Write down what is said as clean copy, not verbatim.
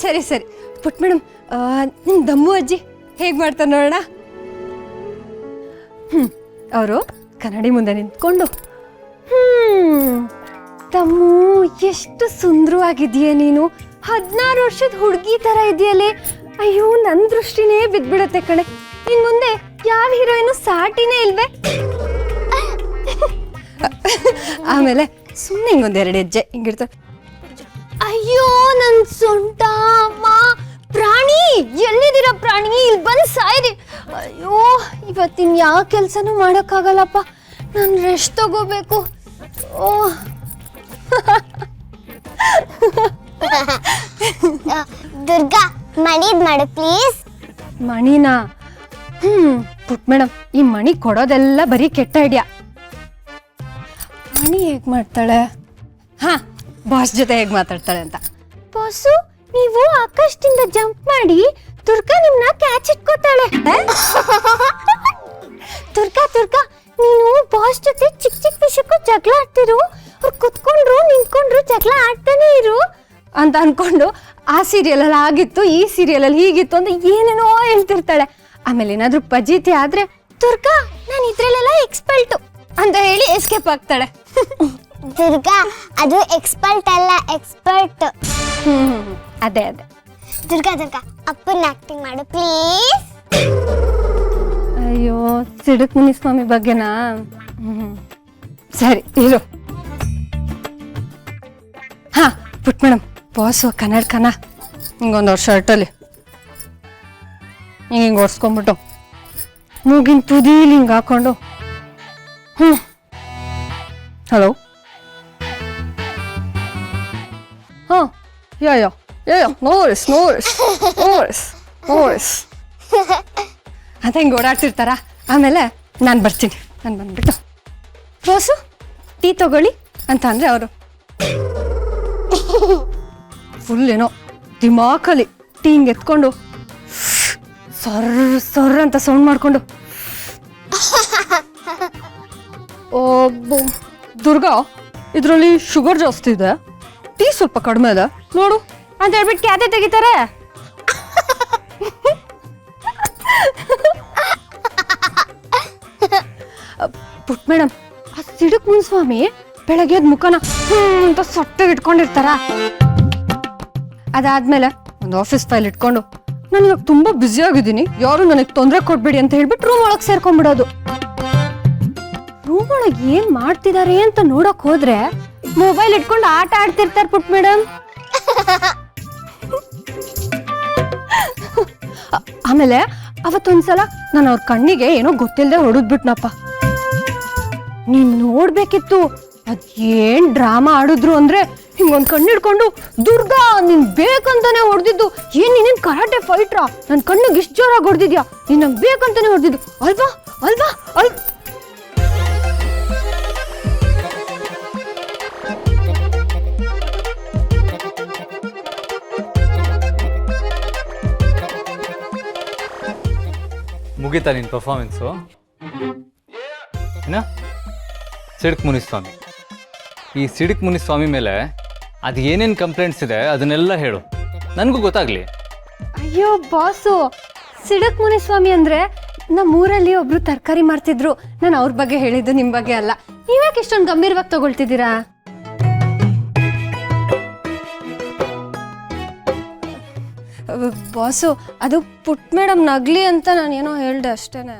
ಸರಿ ಸರಿ ಪುಟ್ ಮೇಡಮ್, ನಿಮ್ಮ ದಮ್ಮು ಅಜ್ಜಿ ಹೇಗೆ ಮಾಡ್ತಾರೆ ನೋಡೋಣ. ಅವರು ಕನ್ನಡಿ ಮುಂದೆ ನಿಂತ್ಕೊಂಡು ದಮ್ಮು ಎಷ್ಟು ಸುಂದರವಾಗಿದೆಯೇ ನೀನು, 16 ವರ್ಷದ ಹುಡುಗಿ ಥರ ಇದೆಯಲ್ಲೇ. ಅಯ್ಯೋ ನನ್ನ ದೃಷ್ಟಿನೇ ಬಿದ್ಬಿಡತ್ತೆ ಕಣೆ, ಇನ್ನು ಮುಂದೆ ಯಾವ ಹೀರೋಯಿನು ಸಾಟಿನೇ ಇಲ್ವೇ. ಆಮೇಲೆ ಸುಮ್ಮನೆ ಹಿಂಗೊಂದೆರಡು ಹೆಜ್ಜೆ ಹಿಂಗಿರ್ತಾರೆ. ಅಯ್ಯೋ ನನ್ನ ಸೊಂಟ ಅಮ್ಮ, ಪ್ರಾಣಿ ಎಲ್ಲಿದ್ದೀರಾ ಪ್ರಾಣಿ, ಇಲ್ಲಿ ಬಂದು ಸಾಯ್ರಿ. ಅಯ್ಯೋ ಇವತ್ತಿನ ಯಾವ ಕೆಲಸನೂ ಮಾಡೋಕ್ಕಾಗಲ್ಲಪ್ಪ, ನಾನು ರೆಸ್ಟ್ ತಗೋಬೇಕು. ಓ ದುರ್ಗಾ ಮಣಿದ್ ಮಾಡು ಪ್ಲೀಸ್. ಮಣಿನಾ? ಪುಟ್ ಮೇಡಮ್, ಈ ಮಣಿ ಕೊಡೋದೆಲ್ಲ ಬರೀ ಕೆಟ್ಟ ಐಡಿಯಾ. ಮಣಿ ಹೇಗ್ ಮಾಡ್ತಾಳೆ? ಹಾ, ಬಾಸ್ ಜೊತೆ ಹೇಗ್ ಮಾತಾಡ್ತಾಳೆ ಅಂತ. ಬಾಸು, ನೀವು ಆಕಾಶದಿಂದ ಜಂಪ್ ಮಾಡಿ ದುರ್ಗಾ ನಿಮ್ನ ಕ್ಯಾಚ್ ಇಟ್ಕೋತಾಳೆ. ದುರ್ಗಾ ದುರ್ಗಾ, ನೀನು ಬಾಸ್ ಜೊತೆ ಚಿಕ್ಕ ಚಿಕ್ಕ ವಿಷಯಕ್ಕೂ ಜಗಳ ಆಡ್ತಿರು, ಅವ್ರು ಕುತ್ಕೊಂಡ್ರು ನಿಂತ್ಕೊಂಡ್ರು ಜಗಳ ಆಡ್ತಾನೆ ಇರು ಅಂತ ಅನ್ಕೊಂಡು ಆ ಸೀರಿಯಲಲ್ಲಿ ಆಗಿತ್ತು, ಈ ಸೀರಿಯಲಲ್ಲಿ ಹೀಗಿತ್ತು ಅಂತ ಏನೇನೋ ಹೇಳ್ತಿರ್ತಾಳೆ. ಆಮೇಲೆ ಏನಾದ್ರೂ ಪಜೀತಿ ಆದ್ರೆ ದುರ್ಗಾ ನಾನು ಇದ್ರಲ್ಲೆಲ್ಲ ಎಕ್ಸ್ಪರ್ಟು ಅಂತ ಹೇಳಿ ಎಸ್ಕೇಪ್ ಆಗ್ತಾಳೆ. ದುರ್ಗಾ, ಅದು ಎಕ್ಸ್ಪರ್ಟ್ ಅಲ್ಲ, ಎಕ್ಸ್ಪರ್ಟ್. ಅದೇ ಅದೇ. ದುರ್ಗಾ ದುರ್ಗಾ, ಅಪ್ಪನ ಆಕ್ಟಿಂಗ್ ಮಾಡು ಪ್ಲೀಸ್. ಅಯ್ಯೋ, ಸಿಡುಕ್ ಮುನಿಸ್ವಾಮಿ ಬಗ್ಗೆನಾ? ಸರಿ ಇರು. ಹಾ ಪುಟ್ ಮೇಡಮ್, ಬಾಸು ಕನ್ನಡಕನ ಹಿಂಗೊಂದು ಶರ್ಟಲ್ಲಿ ಹಿಂಗೆ ಒರ್ಸ್ಕೊಂಡ್ಬಿಟ್ಟು ಮೂಗಿನ ತುದೀಲಿ ಹಿಂಗೆ ಹಾಕೊಂಡು ಹಲೋ. ಹಾಂ ಯಾ ಯಾ ಯಾ ನೋರಿಸ್ ನೋರಿಸ್ ನೋರಿಸ್ ನೋರಿಸ್ ಅಂತ ಹಿಂಗೆ ಓಡಾಡ್ತಿರ್ತಾರ. ಆಮೇಲೆ ನಾನು ಬರ್ತೀನಿ, ನಾನು ಬಂದ್ಬಿಟ್ಟು ಬಾಸು ಟೀ ತಗೊಳ್ಳಿ ಅಂತ ಅಂದರೆ ಅವರು ಫುಲ್ ಏನೋ ದಿಮಾಕಲ್ಲಿ ಟೀ ಹಿಂಗೆ ಎತ್ಕೊಂಡು ಸೊರ್ರ ಅಂತ ಸೌಂಡ್ ಮಾಡಿಕೊಂಡು, ದುರ್ಗಾ ಇದರಲ್ಲಿ ಶುಗರ್ ಜಾಸ್ತಿ ಇದೆ, ಟೀ ಸ್ವಲ್ಪ ಕಡಿಮೆ ಇದೆ ನೋಡು ಅಂತ ಹೇಳ್ಬಿಟ್ಟು ಕ್ಯಾತೆ ತೆಗಿತಾರೆ. ಪುಟ್ ಮೇಡಮ್, ಆ ಸಿಡುಕ್ ಮುನ್ಸ್ವಾಮಿ ಬೆಳಗ್ಗೆ ಎದ್ದು ಮುಖನ ಅಂತ ಸೊಟ್ಟಗೆ ಇಟ್ಕೊಂಡಿರ್ತಾರ. ಅದಾದ್ಮೇಲೆ ಒಂದು ಆಫೀಸ್ ಫೈಲ್ ಇಟ್ಕೊಂಡು ನಾನು ಇವಾಗ ತುಂಬಾ ಬ್ಯುಸಿ ಆಗಿದ್ದೀನಿ, ಯಾರು ನನಗೆ ತೊಂದರೆ ಕೊಡ್ಬೇಡಿ ಅಂತ ಹೇಳ್ಬಿಟ್ಟು ರೂಮ್ ಒಳಗೆ ಸೇರ್ಕೊಂಡ್ಬಿಡೋದು. ರೂಮ್ ಒಳಗೆ ಏನ್ ಮಾಡ್ತಿದ್ದಾರೆ ಅಂತ ನೋಡಕ್ ಹೋದ್ರೆ ಮೊಬೈಲ್ ಇಟ್ಕೊಂಡು ಆಟ ಆಡ್ತಿರ್ತಾರೆ ಪುಟ್ ಮೇಡಮ್. ಆಮೇಲೆ ಅವತ್ತೊಂದ್ಸಲ ನಾನು ಅವ್ರ ಕಣ್ಣಿಗೆ ಏನೋ ಗೊತ್ತಿಲ್ಲದೆ ಹೊಡೆದ್ಬಿಟ್ನಪ್ಪ. ನೀನ್ ನೋಡ್ಬೇಕಿತ್ತು ಅದೇನ್ ಡ್ರಾಮಾ ಆಡಿದ್ರು ಅಂದ್ರೆ ಹಿಂಗೊಂದ್ ಕಣ್ಣು ಹಿಡ್ಕೊಂಡು, ದುರ್ಗಾ ನೀನ್ ಬೇಕಂತಾನೆ ಹೊಡೆದಿದ್ದು, ಏನ್ ನೀನೇನ್ ಕರಾಟೆ ಫೈಟ್ರಾ, ನನ್ ಕಣ್ಣಿಗೆ ಇಷ್ಟು ಜೋರಾಗಿ ಹೊಡೆದಿದ್ಯಾ, ನೀನ್ ನಂಗೆ ಬೇಕಂತಾನೆ ಹೊಡೆದಿದ್ದು ಅಲ್ವಾ ಅಲ್ವಾ ಅಲ್. ಮುಗೀತಾ ನಿನ್ನ ಪರ್ಫಾರ್ಮೆನ್ಸು? ಏನ ಸಿಡುಕ್ ಮುನಿಸ್ವಾಮಿ, ಈ ಸಿಡುಕ್ ಮುನಿಸ್ವಾಮಿ ಮೇಲೆ ಅದು ಏನೇನು ಕಂಪ್ಲೇಂಟ್ಸ್ ಇದೆ ಅದನ್ನೆಲ್ಲ ಹೇಳು, ನನಗೂ ಗೊತ್ತಾಗ್ಲಿ. ಅಯ್ಯೋ ಬಾಸು, ಸಿಡುಕ್ ಮುನಿಸ್ವಾಮಿ ಅಂದ್ರೆ ನಮ್ಮೂರಲ್ಲಿ ಒಬ್ರು ತರಕಾರಿ ಮಾಡ್ತಿದ್ರು, ನಾನು ಅವ್ರ ಬಗ್ಗೆ ಹೇಳಿದ್ದು, ನಿಮ್ಮ ಬಗ್ಗೆ ಅಲ್ಲ. ನೀವ್ಯಾಕೆ ಇಷ್ಟೊಂದು ಗಂಭೀರವಾಗಿ ತಗೊಳ್ತಿದ್ದೀರಾ? ಬಾಸು, ಅದು ಪುಟ್ ಮೇಡಮ್ ನಗ್ಲಿ ಅಂತ ನಾನೇನೋ ಹೇಳ್ದೆ ಅಷ್ಟೇನೆ.